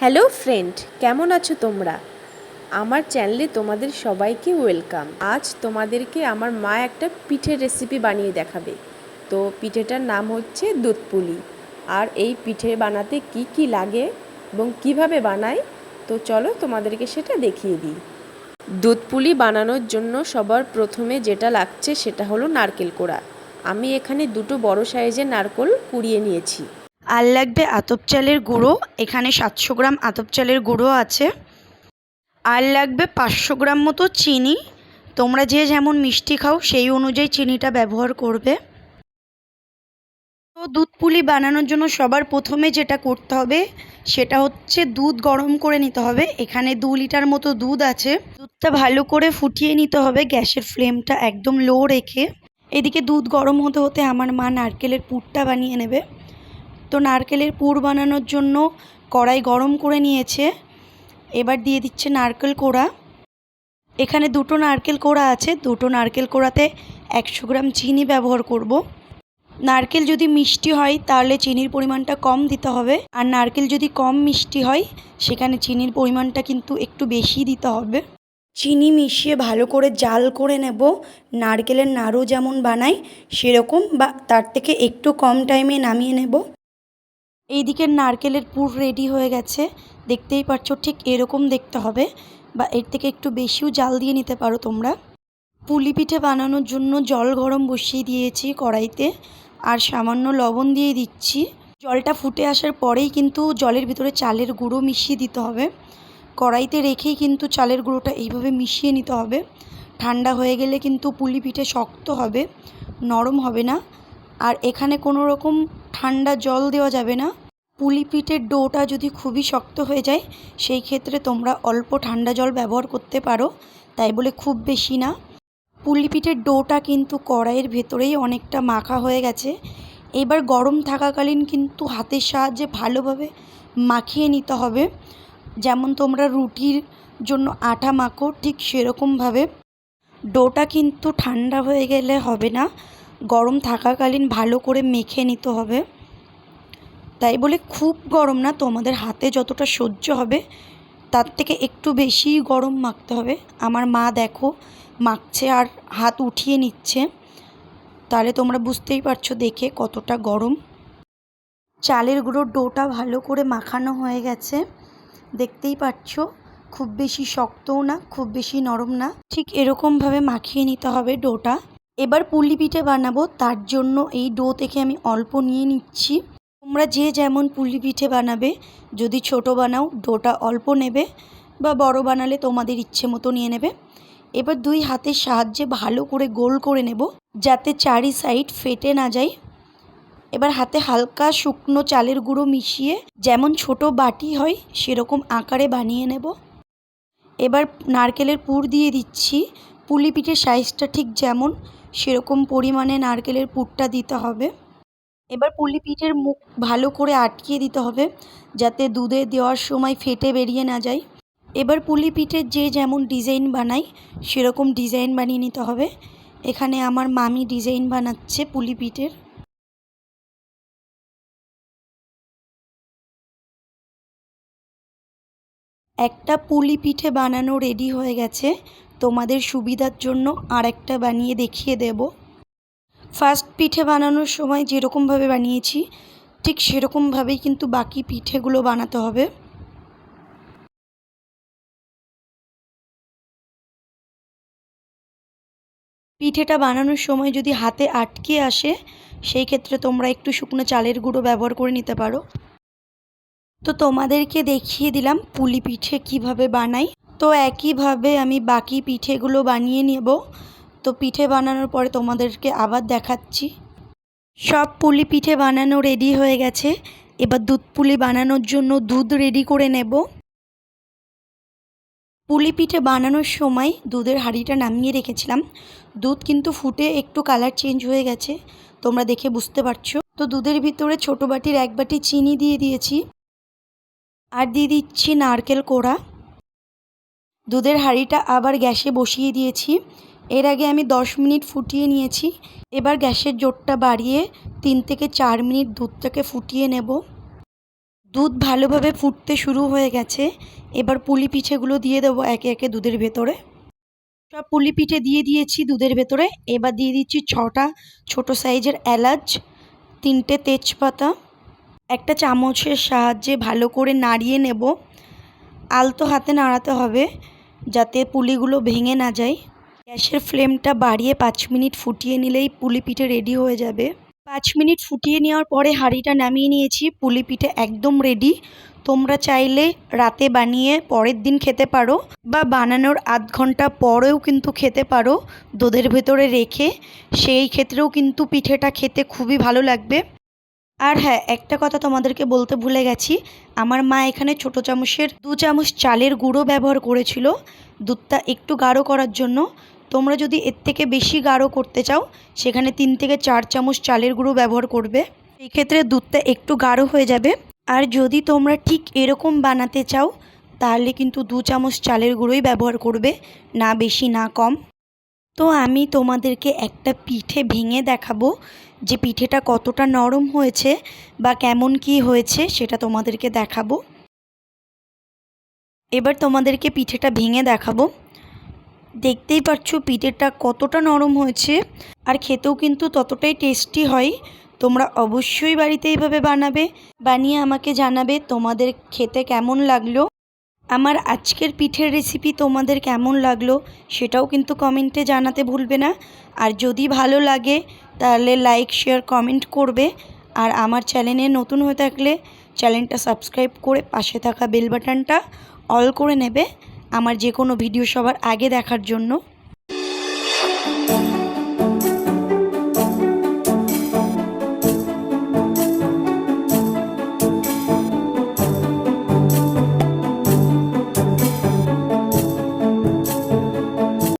Hello friend, কেমন আছো তোমরা? আমার চ্যানেলে তোমাদের সবাইকে ওয়েলকাম। আজ তোমাদেরকে আমার মা একটা পিঠের রেসিপি বানিয়ে দেখাবে। তো পিঠেটার নাম হচ্ছে দুধ পুলি। আর এই পিঠে বানাতে কি কি লাগে এবং কিভাবে বানায়, তো চলো তোমাদেরকে সেটা দেখিয়ে দিই। দুধ পুলি বানানোর জন্য সবার প্রথমে যেটা লাগছে সেটা হলো নারকেল কোড়া। আমি এখানে দুটো বড় সাইজের নারকেল কুড়িয়ে নিয়েছি। আর লাগবে আতপ চালের গুঁড়ো, এখানে 700 গ্রাম আতপ চালের গুঁড়ো আছে। আর লাগবে 500 গ্রাম মতো চিনি। তোমরা যে যেমন মিষ্টি খাও সেই অনুযায়ী চিনিটা ব্যবহার করবে। তো দুধ পুলি বানানোর জন্য সবার প্রথমে যেটা করতে হবে সেটা হচ্ছে দুধ গরম করে নিতে হবে। এখানে 2 লিটার মতো দুধ আছে। দুধটা ভালো করে ফুটিয়ে নিতে হবে, গ্যাসের ফ্লেমটা একদম লো রেখে। এদিকে দুধ গরম হতে হতে আমার মা নারকেলের পুরটা বানিয়ে নেবে। তো নারকেলের পুর বানানোর জন্য কড়াই গরম করে নিয়েছে। এবার দিয়ে দিচ্ছে নারকেল কোড়া। এখানে দুটো নারকেল কোড়া আছে, দুটো নারকেল কোড়াতে 100 গ্রাম চিনি ব্যবহার করব। নারকেল যদি মিষ্টি হয় তাহলে চিনির পরিমাণটা কম দিতে হবে, আর নারকেল যদি কম মিষ্টি হয় সেখানে চিনির পরিমাণটা কিন্তু একটু বেশি দিতে হবে। চিনি মিশিয়ে ভালো করে জাল করে নেব। নারকেলের নাড়ু যেমন বানাই সেরকম বা তার থেকে একটু কম টাইমে নামিয়ে নেব। এইদিকে নারকেলের পুর রেডি হয়ে গেছে, দেখতেই পাচ্ছ ঠিক এরকম দেখতে হবে, বা এর থেকে একটু বেশিও জাল দিয়ে নিতে পারো তোমরা। পুলি পিঠে বানানোর জন্য জল গরম বসিয়ে দিয়েছি কড়াইতে, আর সামান্য লবণ দিয়ে দিচ্ছি। জলটা ফুটে আসার পরেই কিন্তু জলের ভিতরে চালের গুঁড়ো মিশিয়ে দিতে হবে। কড়াইতে রেখেই কিন্তু চালের গুঁড়োটা এইভাবে মিশিয়ে নিতে হবে। ঠান্ডা হয়ে গেলে কিন্তু পুলি পিঠে শক্ত হবে, নরম হবে না। আর এখানে কোনো রকম ঠান্ডা জল দেওয়া যাবে না। পুলি পিঠের ডোটা যদি খুবই শক্ত হয়ে যায় সেই ক্ষেত্রে তোমরা অল্প ঠান্ডা জল ব্যবহার করতে পারো, তাই বলে খুব বেশি না। পুলি পিঠের ডোটা কিন্তু কড়াইয়ের ভেতরেই অনেকটা মাখা হয়ে গেছে। এবার গরম থাকাকালীন কিন্তু হাতের সাহায্যে ভালোভাবে মাখিয়ে নিতে হবে। যেমন তোমরা রুটির জন্য আটা মাখো ঠিক সেরকমভাবে। ডোটা কিন্তু ঠান্ডা হয়ে গেলে হবে না, গরম থাকাকালীন ভালো করে মেখে নিতে হবে। তাই বলে খুব গরম না, তোমাদের হাতে যতটা সহ্য হবে তার থেকে একটু বেশি গরম মাখতে হবে। আমার মা দেখো মাখছে আর হাত উঠিয়ে নিচ্ছে, তাহলে তোমরা বুঝতেই পারছো দেখে কতটা গরম। চালের গুঁড়োর ডোটা ভালো করে মাখানো হয়ে গেছে, দেখতেই পাচ্ছ। খুব বেশি শক্তও না, খুব বেশি নরম না, ঠিক এরকমভাবে মাখিয়ে নিতে হবে ডোটা। এবার পুলি পিঠে বানাবো, তার জন্য এই ডো থেকে আমি অল্প নিয়ে নিচ্ছি। তোমরা যে যেমন পুলি পিঠে বানাবে, যদি ছোট বানাও ডোটা অল্প নেবে, বা বড় বানালে তোমাদের ইচ্ছে মতো নিয়ে নেবে। এবার 2 হাতের সাহায্যে ভালো করে গোল করে নেব, যাতে চারি সাইড ফেটে না যায়। এবার হাতে হালকা শুকনো চালের গুঁড়ো মিশিয়ে যেমন ছোট বাটি হয় সেরকম আকারে বানিয়ে নেব। এবার নারকেলের পুর দিয়ে দিচ্ছি। পুলি পিঠের সাইজটা ঠিক যেমন সেরকম পরিমাণে নারকেলের পুরটা দিতে হবে। এবার পুলি পিঠের মুখ ভালো করে আটকিয়ে দিতে হবে, যাতে দুধে দেওয়ার সময় ফেটে বেরিয়ে না যায়। এবার পুলি পিঠের যে যেমন ডিজাইন বানাই সেরকম ডিজাইন বানিয়ে নিতে হবে। এখানে আমার মামি ডিজাইন বানাচ্ছে পুলি পিঠের। একটা পুলি পিঠে বানানো রেডি হয়ে গেছে, তোমাদের সুবিধার জন্য আর একটা বানিয়ে দেখিয়ে দেব। ফার্স্ট পিঠে বানানোর সময় যেরকমভাবে বানিয়েছি ঠিক সেরকমভাবেই কিন্তু বাকি পিঠেগুলো বানাতে হবে। পিঠেটা বানানোর সময় যদি হাতে আটকে আসে সেই ক্ষেত্রে তোমরা একটু শুকনো চালের গুঁড়ো ব্যবহার করে নিতে পারো। তো তোমাদেরকে দেখিয়ে দিলাম পুলি পিঠে কিভাবে বানাই। তো একইভাবে আমি বাকি পিঠেগুলো বানিয়ে নেব। তো পিঠে বানানোর পরে তোমাদেরকে আবার দেখাচ্ছি। সব পুলি পিঠে বানানো রেডি হয়ে গেছে। এবার দুধ পুলি বানানোর জন্য দুধ রেডি করে নেব। পুলি পিঠে বানানোর সময় দুধের হাঁড়িটা নামিয়ে রেখেছিলাম। দুধ কিন্তু ফুটে একটু কালার চেঞ্জ হয়ে গেছে, তোমরা দেখে বুঝতে পারছো। তো দুধের ভিতরে ছোটো বাটির 1 বাটি চিনি দিয়ে দিয়েছি, আর দিয়ে দিচ্ছি নারকেল কোড়া। দুধের হাঁড়িটা আবার গ্যাসে বসিয়ে দিয়েছি। এর আগে আমি 10 মিনিট ফুটিয়ে নিয়েছি। এবার গ্যাসের জোরটা বাড়িয়ে 3 থেকে 4 মিনিট দুধটাকে ফুটিয়ে নেব। দুধ ভালোভাবে ফুটতে শুরু হয়ে গেছে। এবার পুলি পিঠেগুলো দিয়ে দেবো একে একে দুধের ভেতরে। সব পুলি পিঠে দিয়ে দিয়েছি দুধের ভেতরে। এবার দিয়ে দিচ্ছি 6টা ছোটো সাইজের এলাচ, 3টে তেজপাতা। একটা চামচের সাহায্যে ভালো করে নাড়িয়ে নেব। আলতো হাতে নাড়াতে হবে যাতে পুলিগুলো ভেঙে না যায়। গ্যাসের ফ্লেমটা বাড়িয়ে 5 মিনিট ফুটিয়ে নিলেই পুলি পিঠে রেডি হয়ে যাবে। 5 মিনিট ফুটিয়ে নেওয়ার পরে হাঁড়িটা নামিয়ে নিয়েছি। পুলি পিঠে একদম রেডি। তোমরা চাইলে রাতে বানিয়ে পরের দিন খেতে পারো বা বানানোর আধ ঘন্টা পরেও কিন্তু খেতে পারো দুধের ভেতরে রেখে। সেই ক্ষেত্রেও কিন্তু পিঠেটা খেতে খুবই ভালো লাগবে। আর হ্যাঁ, একটা কথা তোমাদেরকে বলতে ভুলে গেছি, আমার মা এখানে ছোটো চামচের 2 চামচ চালের গুঁড়ো ব্যবহার করেছিল দুধটা একটু গাঢ় করার জন্য। তোমরা যদি এর থেকে বেশি গাঢ় করতে চাও সেখানে 3 থেকে 4 চামচ চালের গুঁড়ো ব্যবহার করবে। এই ক্ষেত্রে দুধটা একটু গাঢ় হয়ে যাবে। আর যদি তোমরা ঠিক এরকম বানাতে চাও তাহলে কিন্তু 2 চামচ চালের গুঁড়োই ব্যবহার করবে, না বেশি না কম। তো আমি তোমাদেরকে একটা পিঠে ভেঙে দেখাবো যে পিঠেটা কতটা নরম হয়েছে বা কেমন কি হয়েছে সেটা তোমাদেরকে দেখাবো। এবার তোমাদেরকে পিঠেটা ভেঙে দেখাবো। দেখতেই পাচ্ছ পিঠেটা কতটা নরম হয়েছে আর খেতেও কিন্তু ততটাই টেস্টি হয়। তোমরা অবশ্যই বাড়িতে এইভাবে বানাবে, বানিয়ে আমাকে জানাবে তোমাদের খেতে কেমন লাগলো। আমার আজকের পিঠের রেসিপি তোমাদের কেমন লাগলো সেটাও কিন্তু কমেন্টে জানাতে ভুলবে না। আর যদি ভালো লাগে তাহলে লাইক শেয়ার কমেন্ট করবে। আর আমার চ্যানেলে নতুন হয়ে থাকলে চ্যানেলটা সাবস্ক্রাইব করে পাশে থাকা বেল বাটনটা অল করে নেবে আমার যে কোনো ভিডিও সবার আগে দেখার জন্য।